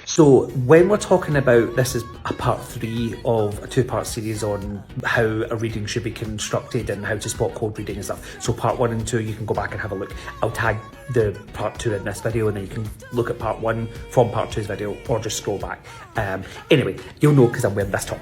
So when we're talking about, this is a part 3 of a 2-part series on how a reading should be constructed and how to spot cold reading and stuff. So part 1 and 2, you can go back and have a look. I'll tag the part 2 in this video, and then you can look at part 1 from part 2's video, or just scroll back. Anyway, you'll know because I'm wearing this top.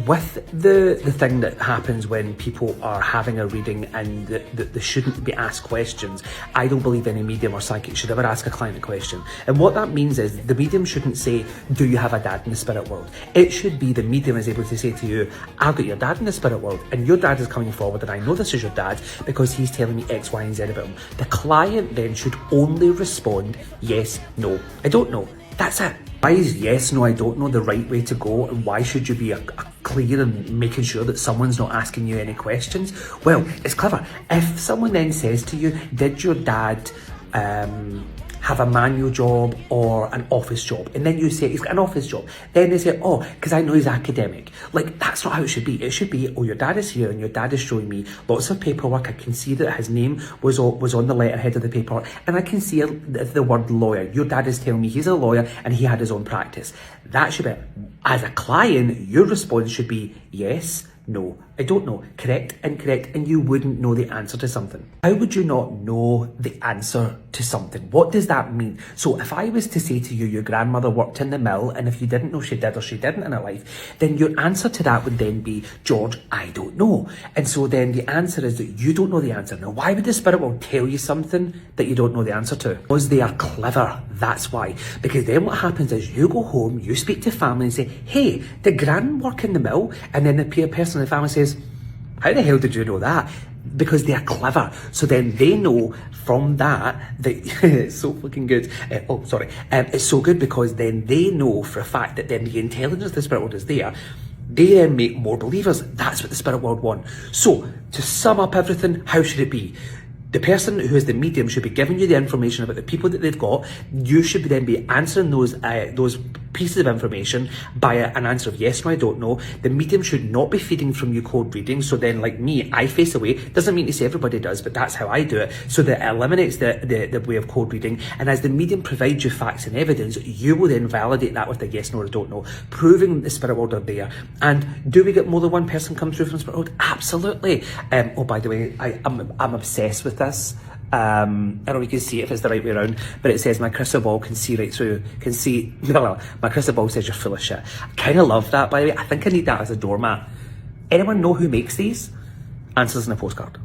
With the thing that happens when people are having a reading and they shouldn't be asked questions, I don't believe any medium or psychic should ever ask a client a question. And what that means is the medium shouldn't say, do you have a dad in the spirit world? It should be the medium is able to say to you, I've got your dad in the spirit world, and your dad is coming forward, and I know this is your dad because he's telling me X, Y, and Z about him. The client then should only respond yes, no, I don't know. That's it. Why is yes, no, I don't know the right way to go, and why should you be clear and making sure that someone's not asking you any questions? Well, it's clever. If someone then says to you, did your dad have a manual job or an office job? And then you say he's got an office job. Then they say, oh, because I know he's academic. Like, that's not how it should be. It should be, oh, your dad is here and your dad is showing me lots of paperwork. I can see that his name was on the letterhead of the paperwork, and I can see the word lawyer. Your dad is telling me he's a lawyer and he had his own practice. That should be, as a client, your response should be yes, no, I don't know, correct, incorrect, and you wouldn't know the answer to something. How would you not know the answer to something? What does that mean? So if I was to say to you, your grandmother worked in the mill, and if you didn't know she did or she didn't in her life, then your answer to that would then be, George, I don't know. And so then the answer is that you don't know the answer. Now, why would the spirit world tell you something that you don't know the answer to? Because they are clever, that's why. Because then what happens is you go home, you speak to family and say, hey, did Gran work in the mill? And then the person in the family says, how the hell did you know that? Because they are clever. So then they know from that it's so fucking good. It's so good because then they know for a fact that then the intelligence of the spirit world is there. They then make more believers. That's what the spirit world want. So to sum up everything, how should it be? The person who is the medium should be giving you the information about the people that they've got. You should then be answering those pieces of information by an answer of yes, no, I don't know. The medium should not be feeding from you cold reading. So then, like me, I face away. Doesn't mean to say everybody does, but that's how I do it. So that eliminates the way of cold reading. And as the medium provides you facts and evidence, you will then validate that with a yes, no, or don't know, proving that the spirit world are there. And do we get more than one person come through from the spirit world? Absolutely. Oh, by the way, I'm obsessed with this. I don't know if you can see it if it's the right way around, but it says my crystal ball can see right through, my crystal ball says you're full of shit. I kind of love that, by the way. I think I need that as a doormat. Anyone know who makes these? Answers in a postcard.